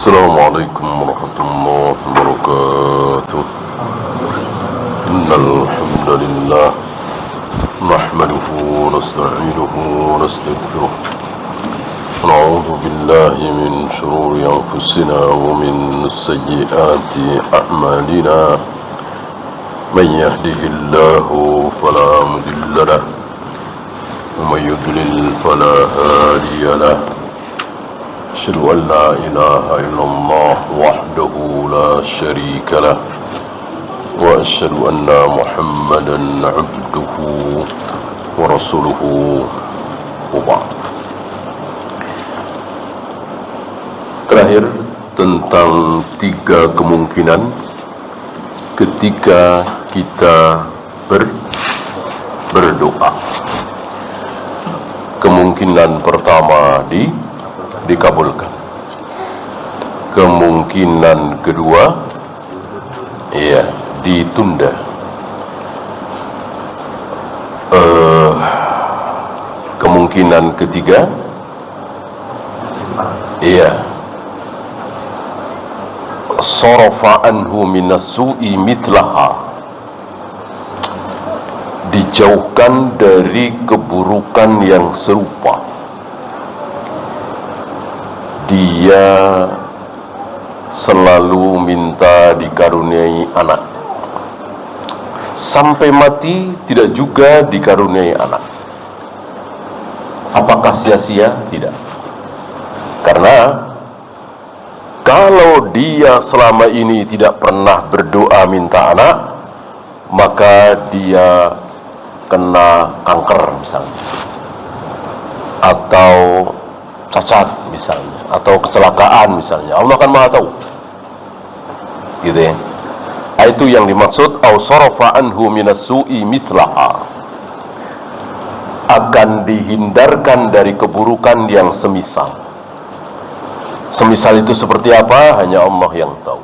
السلام عليكم ورحمة الله وبركاته. إن الحمد لله نحمده ونستعينه ونستغفره ونعوذ بالله من شرور أنفسنا ومن سيئات أعمالنا. من يهده الله فلا مضل له ومن يضلل فلا هادي له. أشهد أن لا إله إلا الله وحده لا شريك له وأشهد أن محمدا عبده ورسوله وبعد. Terakhir tentang 3 kemungkinan ketika kita berdoa. Kemungkinan pertama dikabulkan. Kemungkinan kedua ditunda. Kemungkinan ketiga sarafa anhu minas su'i mitlaha, dijauhkan dari keburukan yang serupa. Dia selalu minta dikaruniai anak, sampai mati tidak juga dikaruniai anak. Apakah sia-sia? Tidak. Karena kalau dia selama ini tidak pernah berdoa minta anak, maka dia kena kanker misalnya, atau cacat misalnya, atau kecelakaan misalnya. Allah kan Maha tahu, gitu ya. Itu yang dimaksud au sarafa anhu minas su'i mitlaha, akan dihindarkan dari keburukan yang semisal. Semisal itu seperti apa, hanya Allah yang tahu.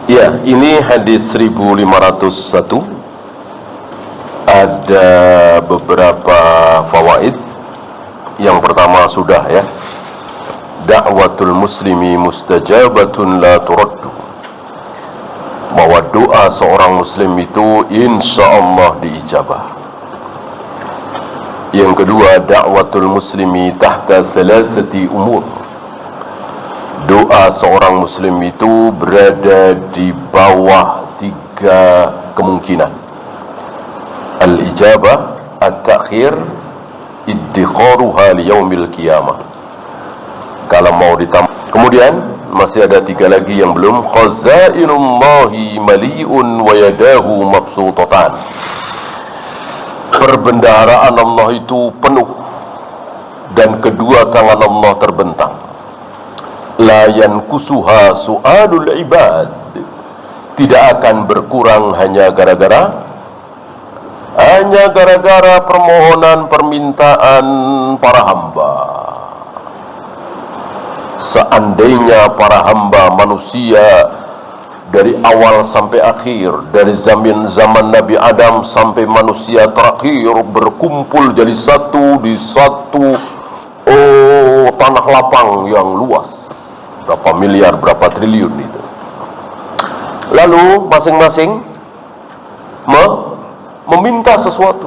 Ya, ini hadis 1501. Ada beberapa fawaid. Yang pertama sudah ya, da'watul muslimi mustajabatun la turaddu, bahwa doa seorang muslim itu insyaallah diijabah. Yang kedua, da'watul muslimi tahta salasati umur, doa seorang muslim itu berada di bawah 3 kemungkinan. Al-ijabah, at-ta'khir, iddikharuha liyaumil qiyamah. Kalau mau ditambah, kemudian masih ada 3 lagi yang belum. Khazainullahi mali'un wa yadahu mabsutatan, perbendaharaan Allah itu penuh dan kedua tangan Allah terbentang. La yankusuha su'alul ibad, tidak akan berkurang hanya gara-gara permohonan permintaan para hamba. Seandainya para hamba manusia dari awal sampai akhir, dari zaman Nabi Adam sampai manusia terakhir berkumpul jadi satu di satu tanah lapang yang luas, berapa miliar, berapa triliun itu. Lalu masing-masing meminta sesuatu.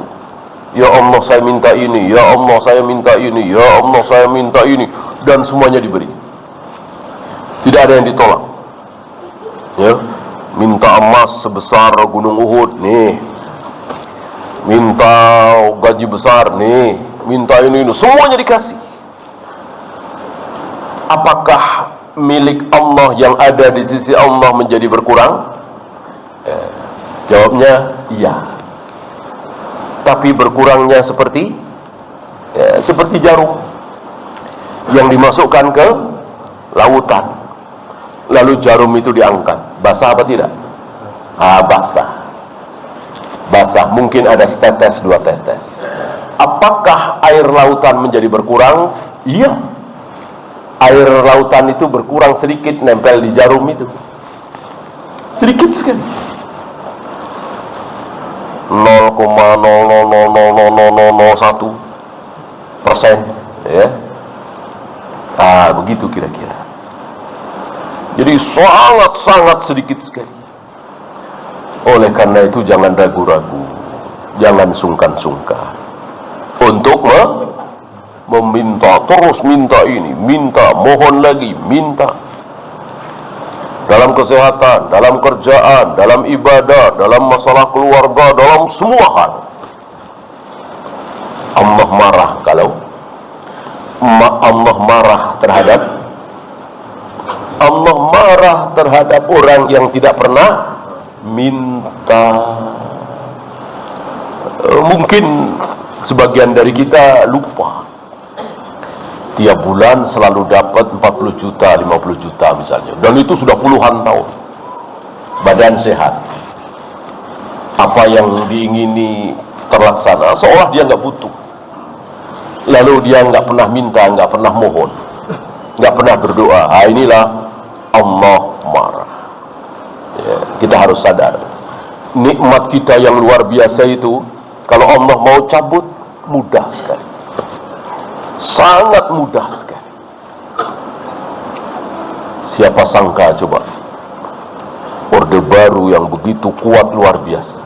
Ya Allah saya minta ini, ya Allah saya minta ini, ya Allah saya minta ini, dan semuanya diberi. Tidak ada yang ditolak. Ya, minta emas sebesar gunung Uhud nih, minta gaji besar nih, minta ini, semuanya dikasih. Apakah milik Allah yang ada di sisi Allah menjadi berkurang? Jawabnya iya. Tapi berkurangnya seperti jarum yang dimasukkan ke lautan, lalu jarum itu diangkat. Basah apa tidak? Basah. Mungkin ada setetes, 2 tetes. Apakah air lautan menjadi berkurang? Iya. Air lautan itu berkurang sedikit, nempel di jarum itu sedikit sekali. 0,0000001%, ya. Begitu kira-kira. Jadi sangat-sangat sedikit sekali. Oleh karena itu jangan ragu-ragu, jangan sungkan-sungkan untuk meminta, terus minta ini, minta, mohon lagi, minta. Dalam kesehatan, dalam kerjaan, dalam ibadah, dalam masalah keluarga, dalam semua hal. Allah marah kalau Allah marah terhadap orang yang tidak pernah minta. Mungkin sebagian dari kita lupa, tiap bulan selalu dapat 40 juta, 50 juta misalnya, dan itu sudah puluhan tahun. Badan sehat, apa yang diingini terlaksana, seolah dia nggak butuh. Lalu dia nggak pernah minta, nggak pernah mohon, nggak pernah berdoa. Inilah Allah marah. Ya, kita harus sadar, nikmat kita yang luar biasa itu, kalau Allah mau cabut, mudah sekali, sangat mudah sekali. Siapa sangka coba, orde baru yang begitu kuat luar biasa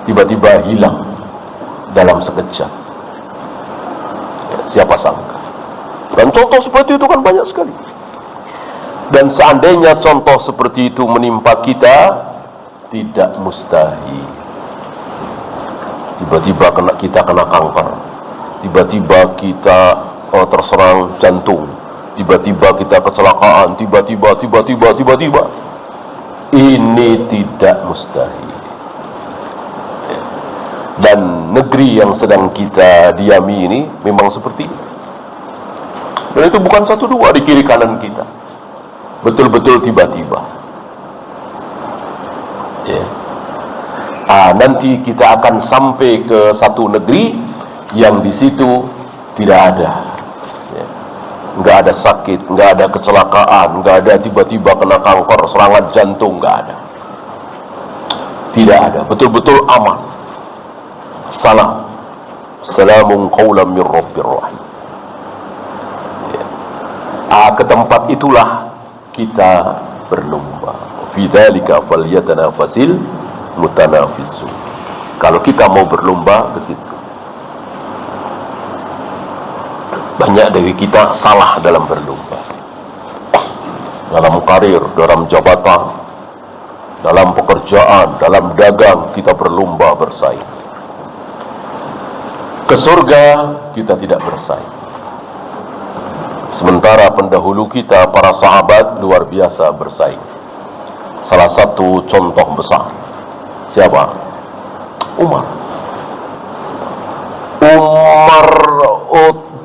tiba-tiba hilang dalam sekejap. Siapa sangka? Dan contoh seperti itu kan banyak sekali. Dan seandainya contoh seperti itu menimpa kita, tidak mustahil. Tiba-tiba kita kena kanker, tiba-tiba kita terserang jantung, tiba-tiba kita kecelakaan, tiba-tiba. Ini tidak mustahil. Dan negeri yang sedang kita diami ini memang seperti itu. Dan itu bukan satu dua di kiri kanan kita, betul-betul tiba-tiba. Ya. Nanti kita akan sampai ke satu negeri yang di situ tidak ada, ya, nggak ada sakit, nggak ada kecelakaan, nggak ada tiba-tiba kena kanker, serangan jantung, nggak ada, tidak ada, betul-betul aman. Salamun qawlan min rabbir rahim. Ke tempat itulah kita berlomba. Fi dzalika falyatanafasil mutanafisun. Kalau kita mau berlomba ke situ. Banyak dari kita salah dalam berlomba, dalam karir, dalam jabatan, dalam pekerjaan, dalam dagang, kita berlomba bersaing. Ke surga kita tidak bersaing. Sementara pendahulu kita, para sahabat, luar biasa bersaing. Salah satu contoh besar, siapa? Umar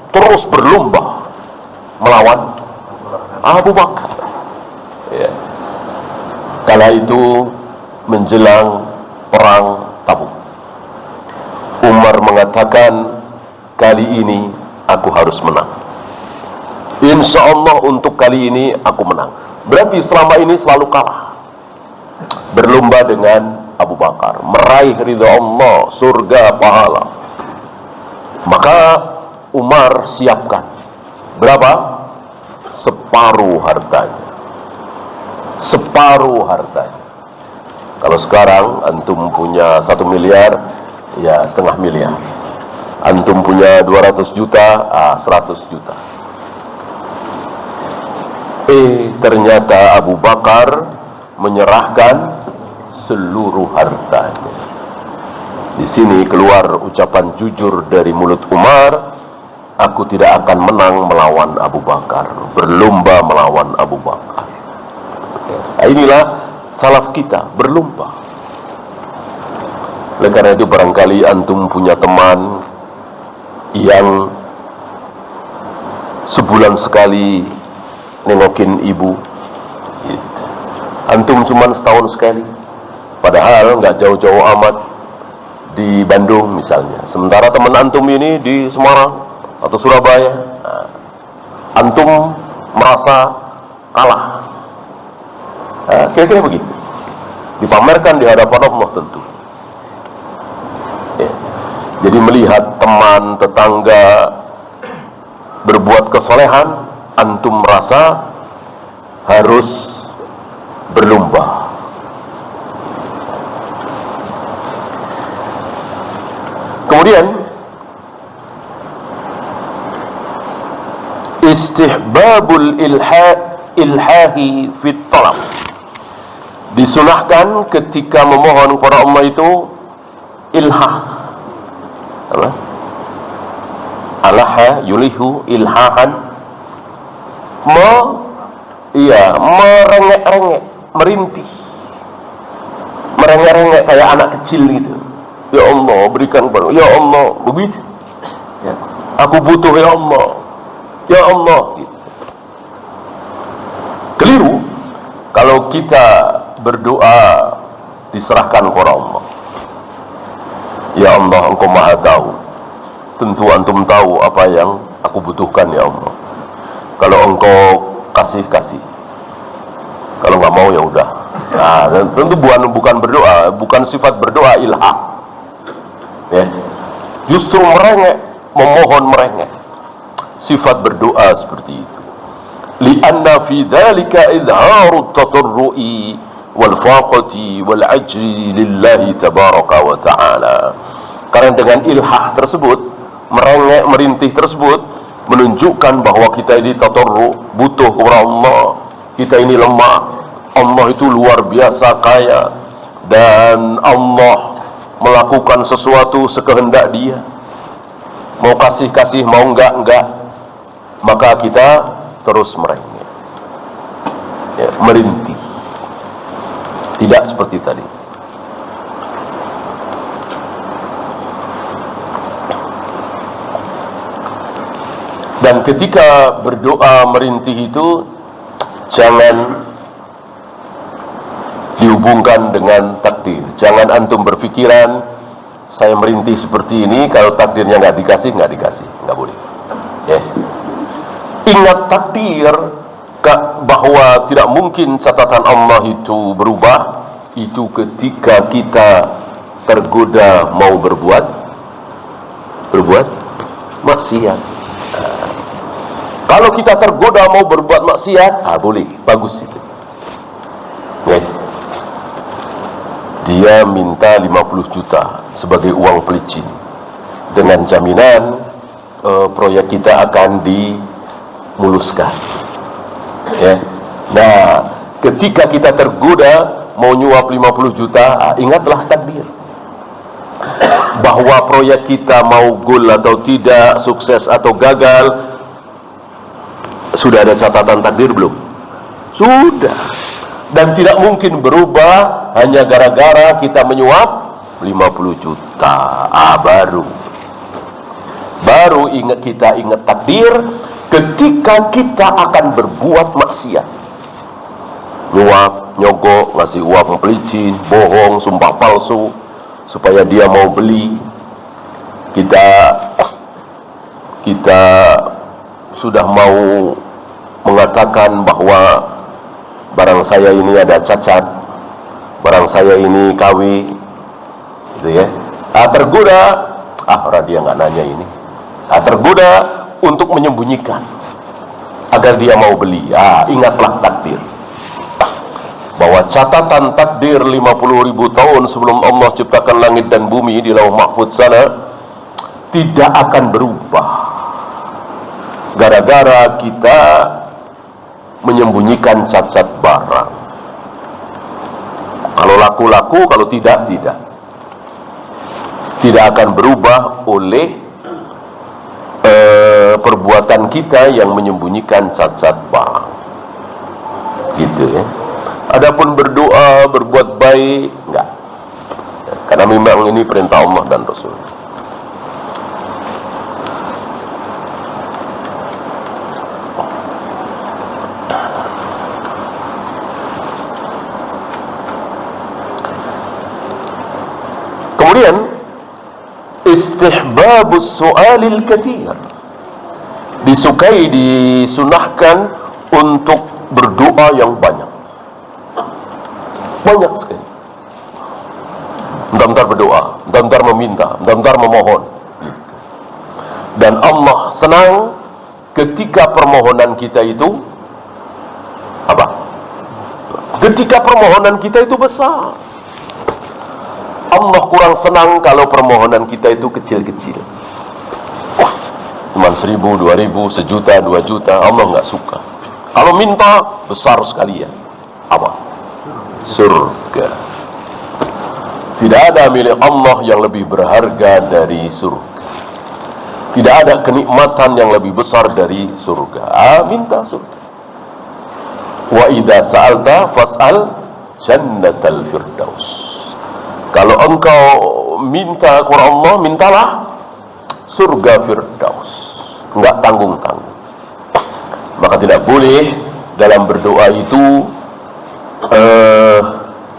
terus berlomba melawan Abu Bakar, ya. Kala itu menjelang perang Tabuk, Umar mengatakan, kali ini aku harus menang. Insya Allah untuk kali ini aku menang. Berarti selama ini selalu kalah. Berlomba dengan Abu Bakar, meraih ridha Allah, surga, pahala. Maka Umar siapkan berapa? Separuh hartanya. Separuh hartanya. Kalau sekarang antum punya 1 miliar, ya setengah miliar. Antum punya 200 juta, 100 juta. Ternyata Abu Bakar menyerahkan seluruh hartanya. Di sini keluar ucapan jujur dari mulut Umar, aku tidak akan menang melawan Abu Bakar, berlomba melawan Abu Bakar. Inilah salaf kita, berlomba. Oleh karena itu barangkali antum punya teman yang sebulan sekali nengokin ibu, antum cuman setahun sekali, padahal nggak jauh-jauh amat di Bandung misalnya. Sementara teman antum ini di Semarang atau Surabaya. Antum merasa kalah. Kira-kira begitu. Dipamerkan di hadapan Allah tentu. Jadi melihat teman, tetangga berbuat kesolehan, antum merasa harus berlomba. Kemudian istihbabul ilhahi fit talab, disunahkan ketika memohon kepada Allah itu ilhah. Apa? Alaha yulihu ilhahan, merengek-rengek, merintih, merengek-rengek kayak anak kecil gitu. Ya Allah, berikan kepada, ya Allah, begitu ya. Aku butuh, ya Allah, ya Allah gitu. Keliru kalau kita berdoa diserahkan kepada Allah. Ya Allah, Engkau Maha tahu, tentu antum tahu apa yang aku butuhkan, ya Allah. Kalau Engkau kasih, kalau nggak mau ya udah. Nah, tentu bukan berdoa, bukan sifat berdoa ilhah ya. Justru merengek, memohon merengek, sifat berdoa seperti itu. Lianna fi dzalika idharu tatarru'i wal faqati wal ajri lillahi tabaraka wa ta'ala. Karena dengan ilhah tersebut, merengek, merintih tersebut, menunjukkan bahwa kita ini tatarru, butuh kepada Allah, kita ini lemah, Allah itu luar biasa kaya, dan Allah melakukan sesuatu sekehendak Dia, mau kasih, mau enggak, maka kita terus merengek ya, merintih, tidak seperti tadi. Dan ketika berdoa merintih itu jangan dihubungkan dengan takdir. Jangan antum berpikiran saya merintih seperti ini, kalau takdirnya nggak dikasih, nggak boleh ya. Ingat takdir, bahwa tidak mungkin catatan Allah itu berubah, itu ketika kita tergoda mau berbuat maksiat. Kalau kita tergoda mau berbuat maksiat, boleh, bagus itu ya. Dia minta 50 juta sebagai uang pelicin dengan jaminan proyek kita akan dimuluskan ya. Nah, ketika kita tergoda mau nyuap 50 juta, ingatlah takdir, bahwa proyek kita mau goal atau tidak, sukses atau gagal, sudah ada catatan takdir belum? Sudah. Dan tidak mungkin berubah hanya gara-gara kita menyuap 50 juta. Baru kita ingat takdir ketika kita akan berbuat maksiat. Nyuap, nyogok, ngasih uang pelicin, bohong, sumpah palsu supaya dia mau beli. Kita sudah mau mengatakan bahwa barang saya ini ada cacat, barang saya ini KW gitu ya. Tergoda, orang dia nggak nanya ini. Tergoda untuk menyembunyikan agar dia mau beli. Ingatlah takdir, bahwa catatan takdir 50.000 tahun sebelum Allah ciptakan langit dan bumi di Lauh Mahfuz sana tidak akan berubah gara-gara kita menyembunyikan cacat barang. Kalau laku-laku, kalau tidak akan berubah oleh perbuatan kita yang menyembunyikan cacat barang gitu ya. Adapun berdoa, berbuat baik, enggak, karena memang ini perintah Allah dan Rasul. Kemudian istihbabus su'alil katsir, disunahkan untuk berdoa yang banyak sekali. bentar-bentar berdoa, bentar-bentar meminta, bentar-bentar memohon. Dan Allah senang ketika permohonan kita itu apa? Ketika permohonan kita itu besar. Allah kurang senang kalau permohonan kita itu kecil-kecil. Wah, cuma 1.000, 2.000, sejuta, 2 juta, Allah nggak suka. Kalau minta besar sekalian, apa? Surga. Tidak ada milik Allah yang lebih berharga dari surga. Tidak ada kenikmatan yang lebih besar dari surga. Minta surga. Wa idza sa'alta fas'al jannatal firdaus. Kalau engkau minta kepada Allah, mintalah surga firdaus. Enggak tanggung-tanggung. Maka tidak boleh dalam berdoa itu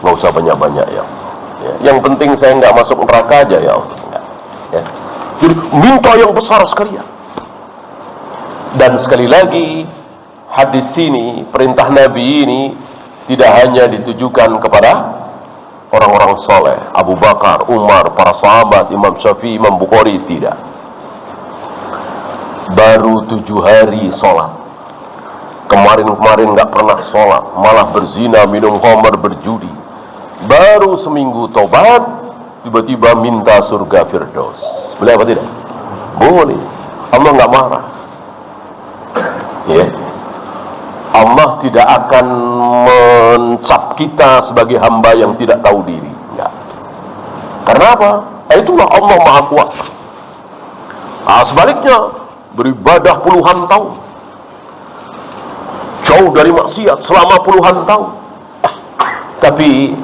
nggak usah banyak-banyak ya. Yang penting saya nggak masuk neraka aja ya Allah. Ya. Jadi minta yang besar sekalian. Dan sekali lagi hadis ini, perintah Nabi ini tidak hanya ditujukan kepada orang-orang soleh, Abu Bakar, Umar, para sahabat, Imam Syafi'i, Imam Bukhari, tidak. Baru 7 hari sholat, kemarin-kemarin nggak pernah sholat, malah berzina, minum khamar, berjudi. Baru seminggu tobat, tiba-tiba minta surga firdaus. Boleh apa tidak? Boleh. Allah nggak marah. Ya. Allah tidak akan mencap kita sebagai hamba yang tidak tahu diri. Enggak. Karena apa? Itulah Allah Maha Kuasa. Sebaliknya, beribadah puluhan tahun, jauh dari maksiat selama puluhan tahun, tapi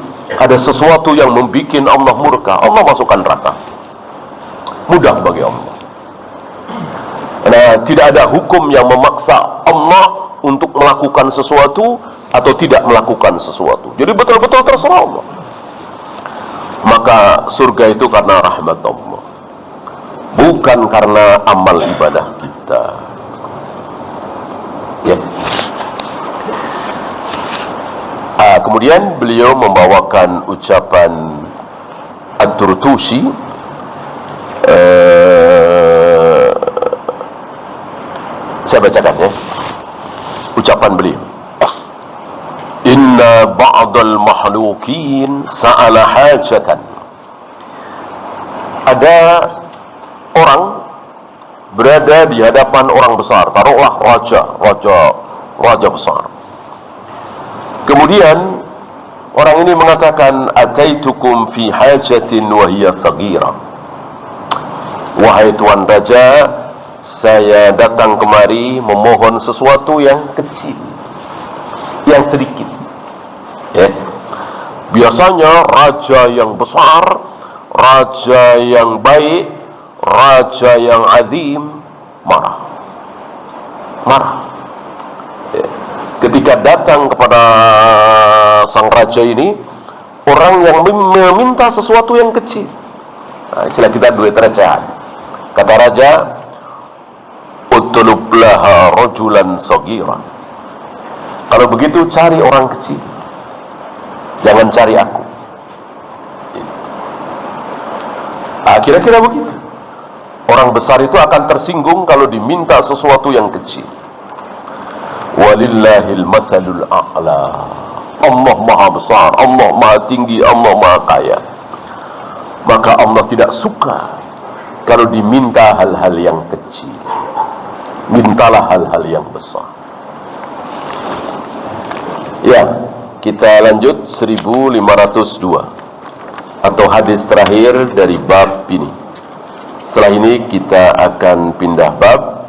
ada sesuatu yang membuat Allah murka, Allah masukkan neraka. Mudah bagi Allah. Nah, tidak ada hukum yang memaksa Allah untuk melakukan sesuatu atau tidak melakukan sesuatu. Jadi betul-betul terserah Allah. Maka surga itu karena rahmat Allah, bukan karena amal ibadah kita. Ya. Kemudian beliau membawakan ucapan At-Turtusi, saya bacakan ya. Ucapan beliau, inna ba'dal mahlukin sa'ala hajatan. Ada orang berada di hadapan orang besar, taruhlah raja besar. Kemudian orang ini mengatakan, ataitukum fi hajatin wa hiya sagira. Wahai tuan raja, saya datang kemari memohon sesuatu yang kecil, yang sedikit. Ya. Biasanya raja yang besar, raja yang baik, raja yang azim marah. Ya. Ketika datang kepada sang raja ini orang yang meminta sesuatu yang kecil, istilah kita duit recehan. Kata raja, utlub laha rajulan sagira. Kalau begitu cari orang kecil, jangan cari aku. Kira-kira begitu. Orang besar itu akan tersinggung kalau diminta sesuatu yang kecil. Walillahil masalul a'la. Allah maha besar, Allah maha tinggi, Allah maha kaya. Maka Allah tidak suka kalau diminta hal-hal yang kecil. Mintalah hal-hal yang besar. Ya, kita lanjut 1502 atau hadis terakhir dari bab ini. Setelah ini kita akan pindah bab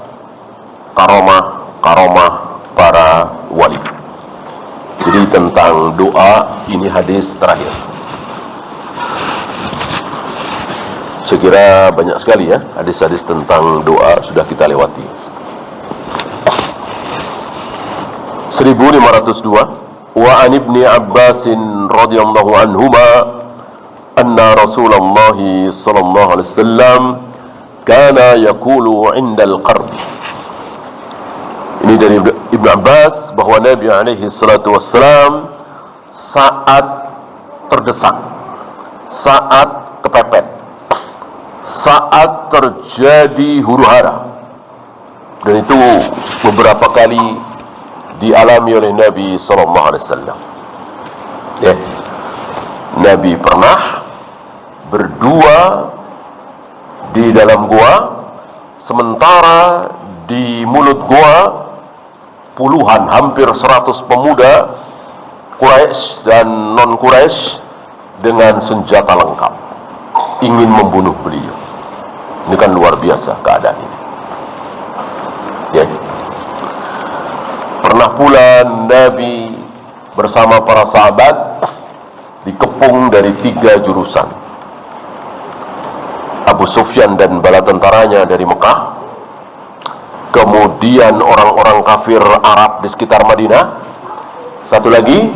karomah para wali. Jadi tentang doa, ini hadis terakhir. Saya kira banyak sekali ya hadis-hadis tentang doa sudah kita lewati. 1502 wa an ibni Abbasin radhiyallahu anhuma anna Rasulullah sallallahu alaihi wasallam kana yaqulu 'inda al-qarb. Ini dari Ibnu Abbas bahwa Nabi alaihi salatu wassalam saat terdesak, saat kepepet, saat terjadi huru-hara. Dan itu beberapa kali dialami oleh Nabi SAW. Ya. Nabi pernah berdua di dalam gua, sementara di mulut gua puluhan, hampir 100 pemuda Quraisy dan non-Quraisy dengan senjata lengkap ingin membunuh beliau. Ini kan luar biasa keadaan ini. Ya. Pernah pula Nabi bersama para sahabat dikepung dari 3 jurusan. Abu Sufyan dan bala tentaranya dari Mekah, kemudian orang-orang kafir Arab di sekitar Madinah, satu lagi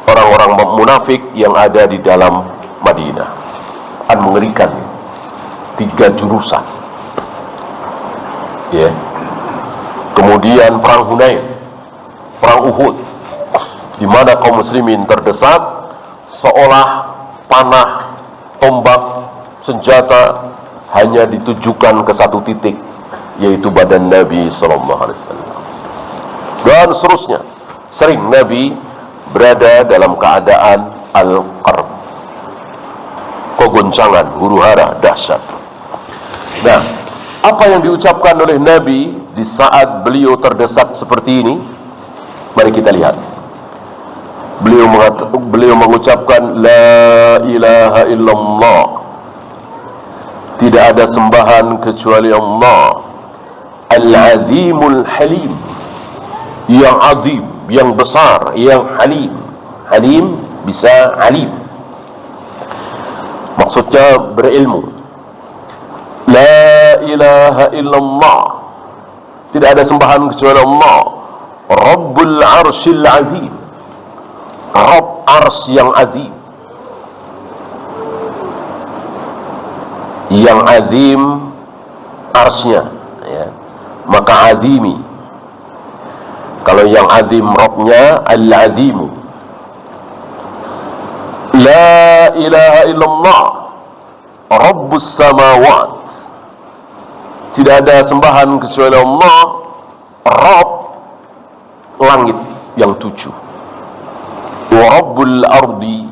orang-orang munafik yang ada di dalam Madinah. Kan mengerikan, 3 jurusan. Ya. Kemudian perang Hunain, perang Uhud, di mana kaum muslimin terdesak, seolah panah, tombak, senjata hanya ditujukan ke satu titik, yaitu badan Nabi SAW. Dan seterusnya. Sering Nabi berada dalam keadaan al-qarb, kegoncangan, huru-hara, dahsyat. Nah, apa yang diucapkan oleh Nabi di saat beliau terdesak seperti ini? Mari kita lihat. Beliau mengucapkan la ilaha illallah, tidak ada sembahan kecuali Allah, al-azimul halim, yang azim, yang besar, yang halim. Halim bisa alim, maksudnya berilmu. La ilaha illallah, tidak ada sembahan kecuali Allah, Rabbul arshil azim, Rabb ars yang azim. Yang azim arsnya, ya. Maka azimi. Kalau yang azim Rabbnya al-azimu. La ilaha illallah Rabbus samawat, tidak ada sembahan kecuali Allah, Rabb langit yang 7, wa Rabbul ardi,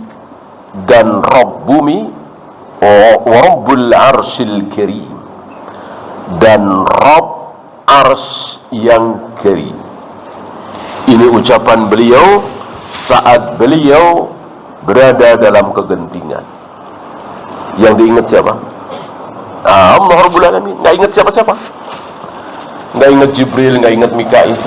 dan Rabb bumi, wa Rabbul arshil karim, dan Rabb ars yang karim. Ini ucapan beliau saat beliau berada dalam kegentingan. Yang diingat siapa? Allah Rabbul Alamin. Nggak ingat siapa-siapa. Nggak ingat Jibril, nggak ingat Mikail,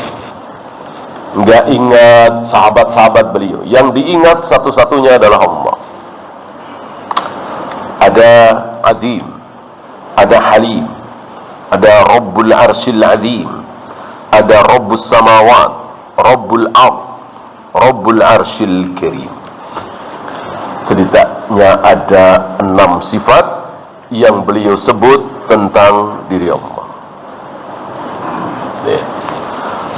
nggak ingat sahabat-sahabat beliau. Yang diingat satu-satunya adalah Allah. Ada Azim, ada Halim, ada Rabbul Arshil Azim, ada Rabbus Samawat, Rabbul Ard, Rabbul Arshil Karim. Setidaknya ada 6 sifat yang beliau sebut tentang diri Allah.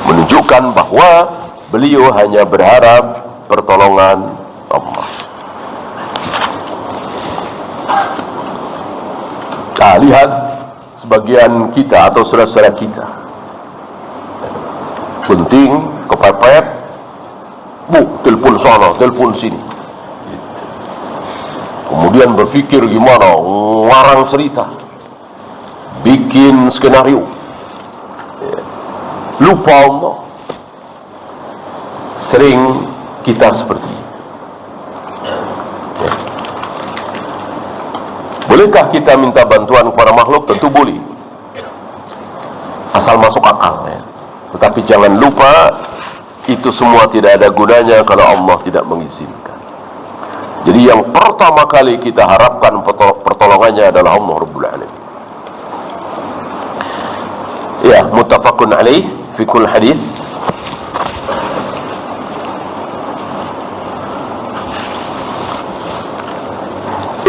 Menunjukkan bahwa beliau hanya berharap pertolongan Allah. Nah, lihat sebagian kita atau saudara-saudara kita penting, kepepet, telepon sana, telepon sini, kemudian berpikir gimana ngarang cerita, bikin skenario, lupa Allah. Sering kita seperti ini. Bolehkah kita minta bantuan kepada makhluk? Tentu boleh, asal masuk akal, ya. Tetapi jangan lupa, itu semua tidak ada gunanya kalau Allah tidak mengizinkan. Jadi yang pertama kali kita harapkan pertolongannya adalah Allah Rabbul Alamin. Ya, muttafaqun alaih fi kull hadis.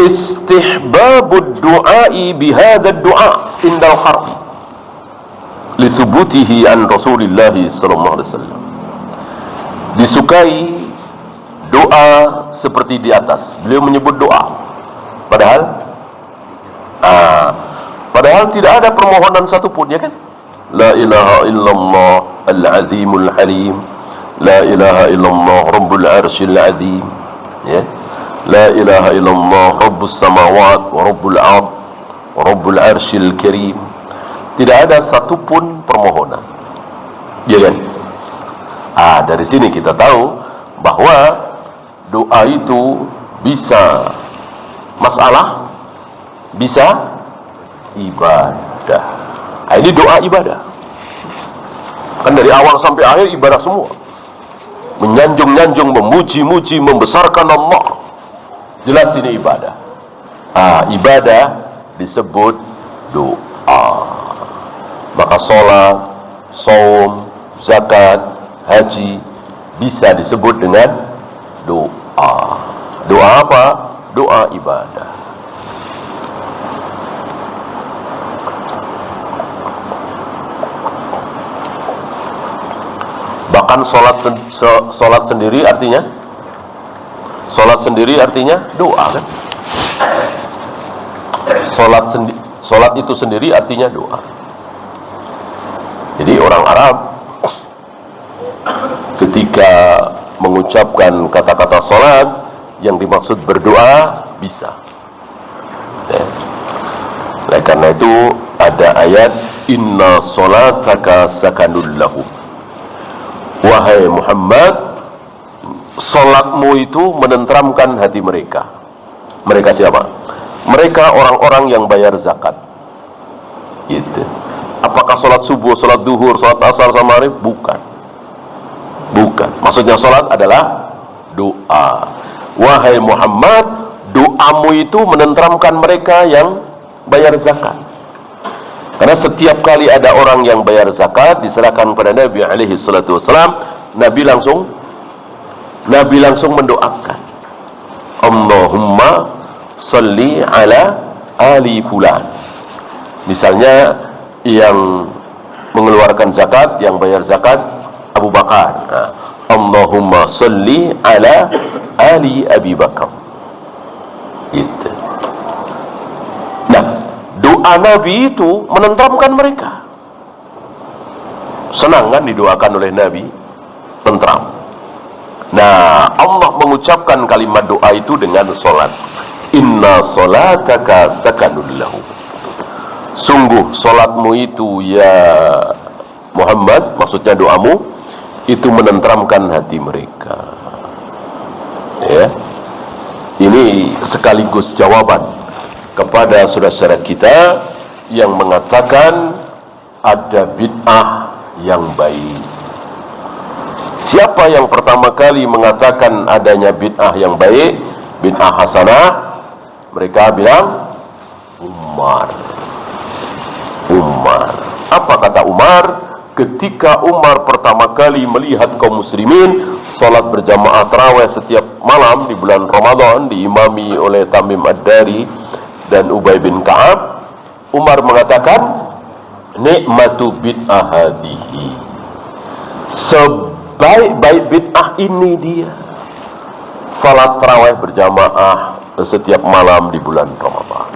Istihbabud du'ai bihadha ad-du'a indal harbi li thubutihi an Rasulillah sallallahu alaihi wasallam. Disukai doa seperti di atas. Beliau menyebut doa Padahal tidak ada permohonan satupun, ya kan? La ilaha illallah al-azimul halim, la ilaha illallah rabbul arsyil azim, ya. La ilaha illallah rabbus samawat wa rabbul ard wa rabbul arsyil karim. Tidak ada satupun permohonan, ya kan? Dari sini kita tahu bahwa doa itu bisa masalah, bisa ibadah. Ini doa ibadah. Kan dari awal sampai akhir ibadah semua. Menyanjung-nyanjung, memuji-muji, membesarkan Allah. Jelas ini ibadah. Ibadah disebut doa. Maka sholat, saum, zakat, haji bisa disebut dengan doa. Doa apa? Doa ibadah. Bahkan sholat sendiri artinya doa, kan? Sholat itu sendiri artinya doa. Jadi orang Arab ketika mengucapkan kata-kata sholat, yang dimaksud berdoa bisa. Oleh karena itu ada ayat inna sholataka sakanul lahum. Wahai Muhammad, sholatmu itu menenteramkan hati mereka. Mereka siapa? Mereka orang-orang yang bayar zakat. Gitu. Apakah sholat subuh, sholat duhur, sholat asar sama maghrib? Bukan. Maksudnya sholat adalah doa. Wahai Muhammad, doamu itu menenteramkan mereka yang bayar zakat. Karena setiap kali ada orang yang bayar zakat diserahkan kepada Nabi alaihi salatu wassalam, Nabi langsung mendoakan, Allahumma salli ala ali fulan. Misalnya yang mengeluarkan zakat, yang bayar zakat Abu Bakar, Allahumma salli ala ali Abi Bakar. Gitu. Nah, doa Nabi itu menenteramkan mereka. Senang kan didoakan oleh Nabi, tentram. Nah, Allah mengucapkan kalimat doa itu dengan solat. Inna solataka sakanul lahu. Sungguh solatmu itu ya Muhammad, maksudnya doamu itu menenteramkan hati mereka. Ya, ini sekaligus jawaban kepada saudara-saudara kita yang mengatakan ada bid'ah yang baik. Siapa yang pertama kali mengatakan adanya bid'ah yang baik, bid'ah hasanah? Mereka bilang Umar. Apa kata Umar? Ketika Umar pertama kali melihat kaum muslimin salat berjamaah tarawih setiap malam di bulan Ramadan diimami oleh Tamim Ad-Dari dan Ubay bin Ka'ab, Umar mengatakan, nikmatu bid'ah hadihi. Sebaik-baik bid'ah ini dia, salat tarawih berjamaah setiap malam di bulan Ramadan.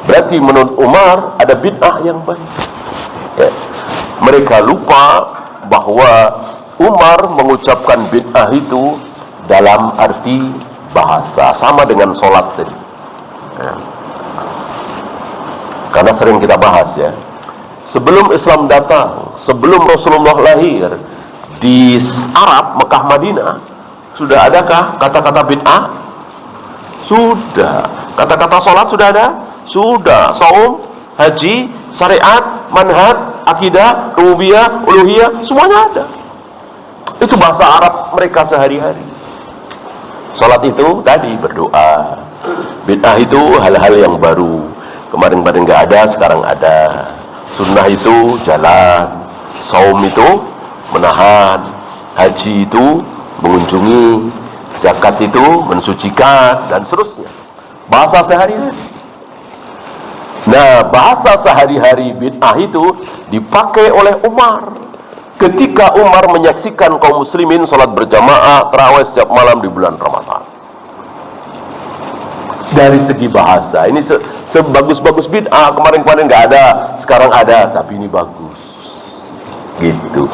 Berarti menurut Umar ada bid'ah yang baik. Ya. Mereka lupa bahwa Umar mengucapkan bid'ah itu dalam arti bahasa, sama dengan sholat tadi. Ya. Karena sering kita bahas ya, sebelum Islam datang, sebelum Rasulullah lahir di Arab, Mekah, Madinah, sudah adakah kata-kata bid'ah? Sudah. Kata-kata sholat sudah ada? Sudah. Saum, haji, syariat, manhaj, akidah, rububiyah, uluhiyah, semuanya ada. Itu bahasa Arab mereka sehari-hari. Sholat itu tadi berdoa. Bid'ah itu hal-hal yang baru. Kemarin-kemarin nggak ada, sekarang ada. Sunnah itu jalan, saum itu menahan, haji itu mengunjungi, zakat itu mensucikan, dan seterusnya. Bahasa sehari-hari. Nah, bahasa sehari-hari bid'ah itu dipakai oleh Umar ketika Umar menyaksikan kaum muslimin sholat berjamaah tarawih setiap malam di bulan Ramadan. dari segi bahasa. Ini sebagus-bagus bid'ah, kemarin-kemarin nggak ada, sekarang ada, tapi ini bagus. Gitu.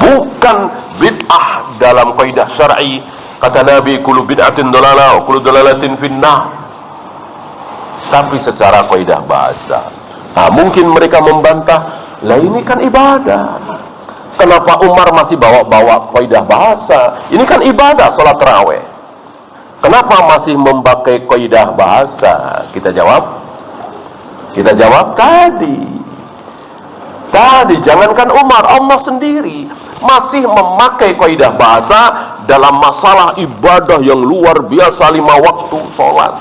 Bukan bid'ah dalam kaidah syar'i. Kata Nabi, kullu bid'atin dalalah wa kullu dalalatin finnar. Tapi secara kaidah bahasa. Nah, mungkin mereka membantah, lah ini kan ibadah. Kenapa Umar masih bawa-bawa kaidah bahasa? Ini kan ibadah, sholat tarawih. Kenapa masih memakai kaidah bahasa? Kita jawab tadi jangankan Umar, Allah sendiri masih memakai kaidah bahasa dalam masalah ibadah yang luar biasa, 5 waktu sholat.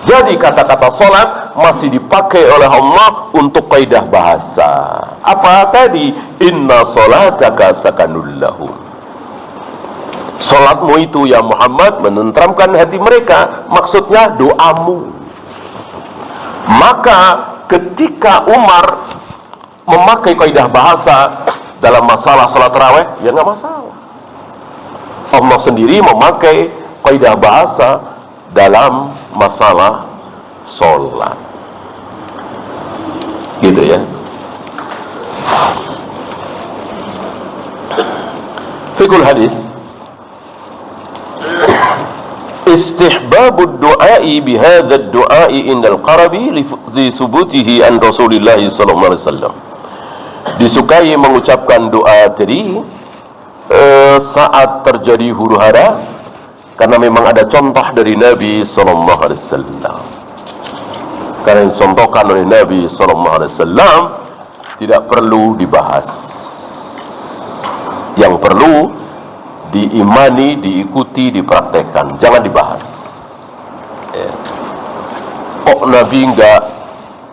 Jadi kata-kata sholat masih dipakai oleh Allah untuk kaidah bahasa. Apa tadi? Inna sholataka sakanul lahum. Sholatmu itu ya Muhammad menenteramkan hati mereka. Maksudnya doamu. Maka ketika Umar memakai kaidah bahasa dalam masalah sholat tarawih, ya nggak masalah. Allah sendiri memakai kaidah bahasa dalam masalah sholat, gitu ya. Fiqhul hadis, istihbabud du'ai bihadzal du'ai indal qarabi li subutihi an Rasulillah sallallahu alaihi wasallam. Disukai mengucapkan doa tadi saat terjadi huru-hara, karena memang ada contoh dari Nabi sallallahu alaihi wasallam. Karena dicontohkan oleh Nabi sallallahu alaihi wasallam, tidak perlu dibahas. Yang perlu diimani, diikuti, dipraktekkan, jangan dibahas. Kok Nabi enggak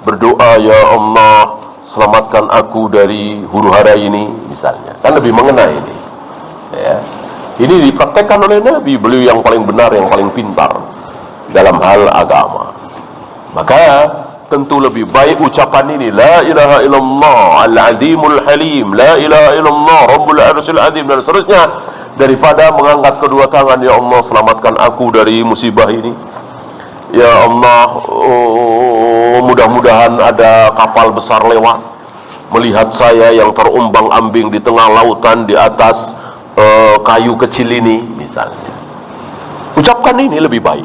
berdoa, ya Allah selamatkan aku dari huru-hara ini, misalnya, kan lebih mengenai ini. Ini dipraktekkan oleh Nabi, beliau yang paling benar, yang paling pintar dalam hal agama. Maka tentu lebih baik ucapan ini, la ilaha illallah al-azimul halim, la ilaha illallah rabbul arsyil azim, dan seterusnya, daripada mengangkat kedua tangan, ya Allah selamatkan aku dari musibah ini, ya Allah, mudah-mudahan ada kapal besar lewat melihat saya yang terumbang-ambing di tengah lautan di atas kayu kecil ini, misalnya. Ucapkan ini lebih baik,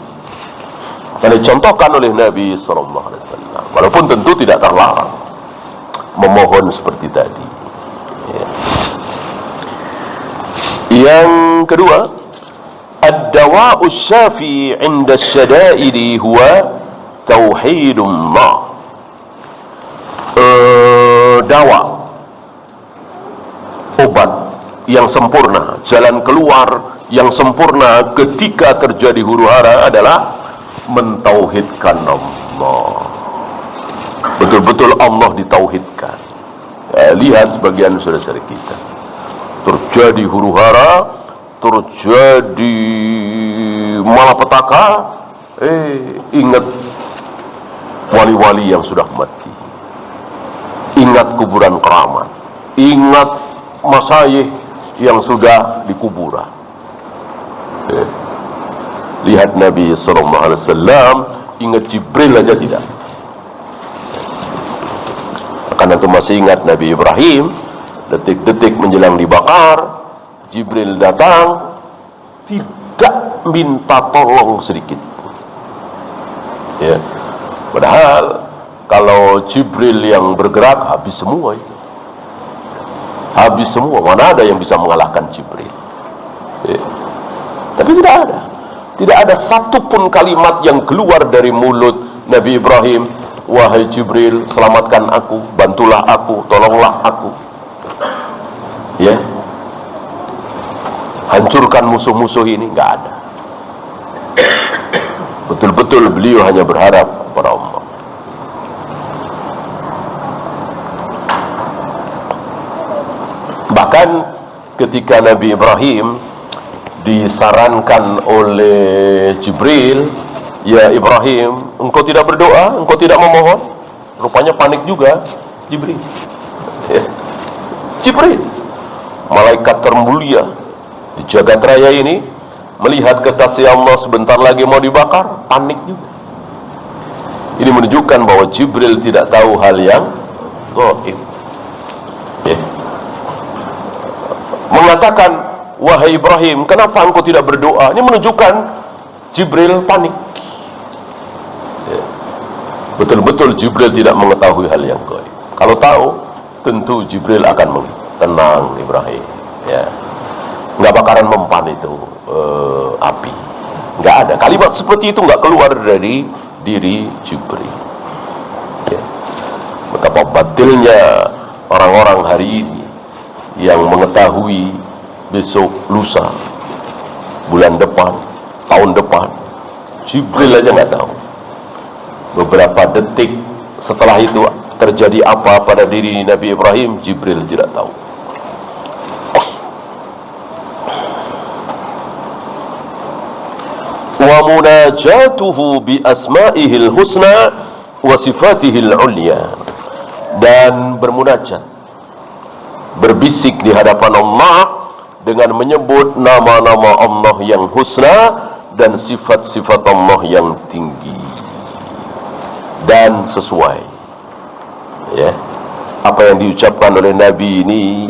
dan dicontohkan oleh Nabi sallallahu alaihi wasallam. Walaupun tentu tidak terlarang memohon seperti tadi. Yang kedua, ad-dawa'u syafi 'inda asy-syada'idi huwa tauhidullah. Dawa, obat yang sempurna, jalan keluar yang sempurna ketika terjadi huru-hara adalah mentauhidkan Allah. Betul-betul Allah ditauhidkan. Lihat sebagian saudara-saudara kita, terjadi huru-hara, terjadi malapetaka, ingat wali-wali yang sudah mati, ingat kuburan keramat, ingat masyayikh yang sudah dikuburan. Lihat Nabi sallallahu alaihi wasallam, ingat Jibril aja tidak. Karena itu masih ingat Nabi Ibrahim, detik-detik menjelang dibakar, Jibril datang, tidak minta tolong sedikit. Padahal kalau Jibril yang bergerak, habis semua itu. Habis semua, mana ada yang bisa mengalahkan Jibril. Tapi tidak ada. Tidak ada satupun kalimat yang keluar dari mulut Nabi Ibrahim, wahai Jibril, selamatkan aku, bantulah aku, tolonglah aku, hancurkan musuh-musuh ini. Nggak ada. Betul-betul beliau hanya berharap kepada Allah. Bahkan ketika Nabi Ibrahim disarankan oleh Jibril, ya Ibrahim, engkau tidak berdoa, engkau tidak memohon, rupanya panik juga Jibril. Jibril, malaikat termulia di jagat raya ini, melihat kekasih Allah sebentar lagi mau dibakar, panik juga. Ini menunjukkan bahwa Jibril tidak tahu hal yang gaib. Ya. Mengatakan, wahai Ibrahim, kenapa engkau tidak berdoa? Ini menunjukkan Jibril panik. Ya. Betul-betul Jibril tidak mengetahui hal yang gaib. Kalau tahu, tentu Jibril akan tenang Ibrahim. Ya. Nggak bakaran mempan itu api. Nggak ada. Kalimat seperti itu nggak keluar dari diri Jibril. Ya. Betapa batilnya orang-orang hari ini yang mengetahui besok, lusa, bulan depan, tahun depan. Jibril aja nggak tahu. Beberapa detik setelah itu terjadi apa pada diri Nabi Ibrahim, Jibril tidak tahu. Wa munajatuhu bi asma'ihil husna wa sifatihil ulya, dan bermunajat, berbisik di hadapan Allah dengan menyebut nama-nama Allah yang husna dan sifat-sifat Allah yang tinggi dan sesuai. Ya, apa yang diucapkan oleh Nabi ini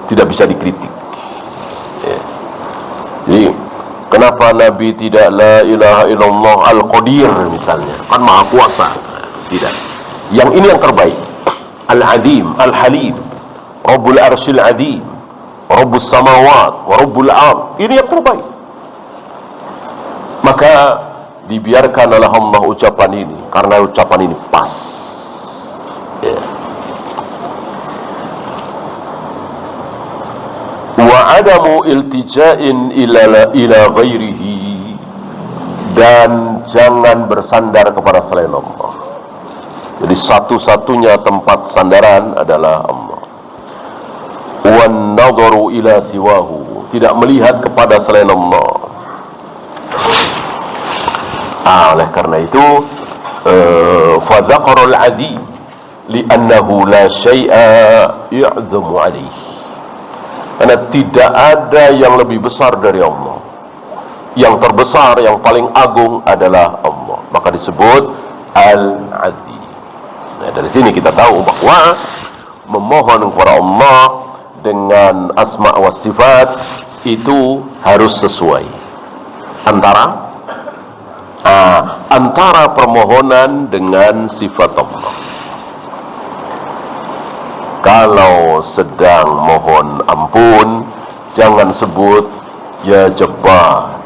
tidak bisa dikritik. Ya. Jadi kenapa Nabi tidak la ilaha illallah al-qadir misalnya, kan maha kuasa? Tidak. Yang ini yang terbaik. Al-adim, al-halim, Rabbul arsyil adim, Rabbus samawat, wa Rabbul ard. Ini yang terbaik. Maka dibiarkan oleh Allah ucapan ini, karena ucapan ini pas. Ya. Wa adamu iltija'in ila ghairihi, dan jangan bersandar kepada selain Allah. Jadi satu-satunya tempat sandaran adalah Allah. Wan nadharu ila siwahu, tidak melihat kepada selain Allah. Oleh karena itu fa dzaqara al-'adim li'annahu la syai'a ya'zamu 'alaihi, karena tidak ada yang lebih besar dari Allah. Yang terbesar, yang paling agung adalah Allah, maka disebut Al-'Adim. Nah, dari sini kita tahu bahwa memohon kepada Allah dengan asma wa sifat itu harus sesuai antara permohonan dengan sifat Allah. Kalau sedang mohon ampun, jangan sebut ya Jabbar,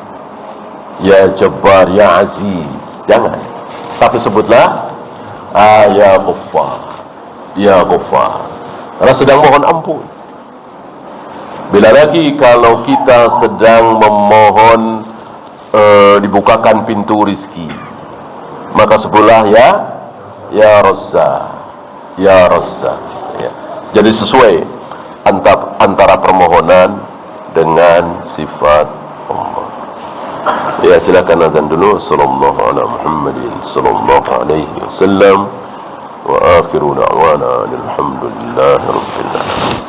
ya Jabbar, ya Aziz, jangan. Tapi sebutlah ya Ghaffar, ya Ghaffar, karena sedang mohon ampun. Bila lagi kalau kita sedang memohon dibukakan pintu rizki, maka sebutlah ya Razzaq, ya Razzaq. Ya. Jadi sesuai antara permohonan dengan sifat Allah. Ya, silakan azan dulu. Sallallahu ala Muhammadin sallallahu alaihi wasallam, wa akhiru da'wana alhamdulillahi rabbil alamin.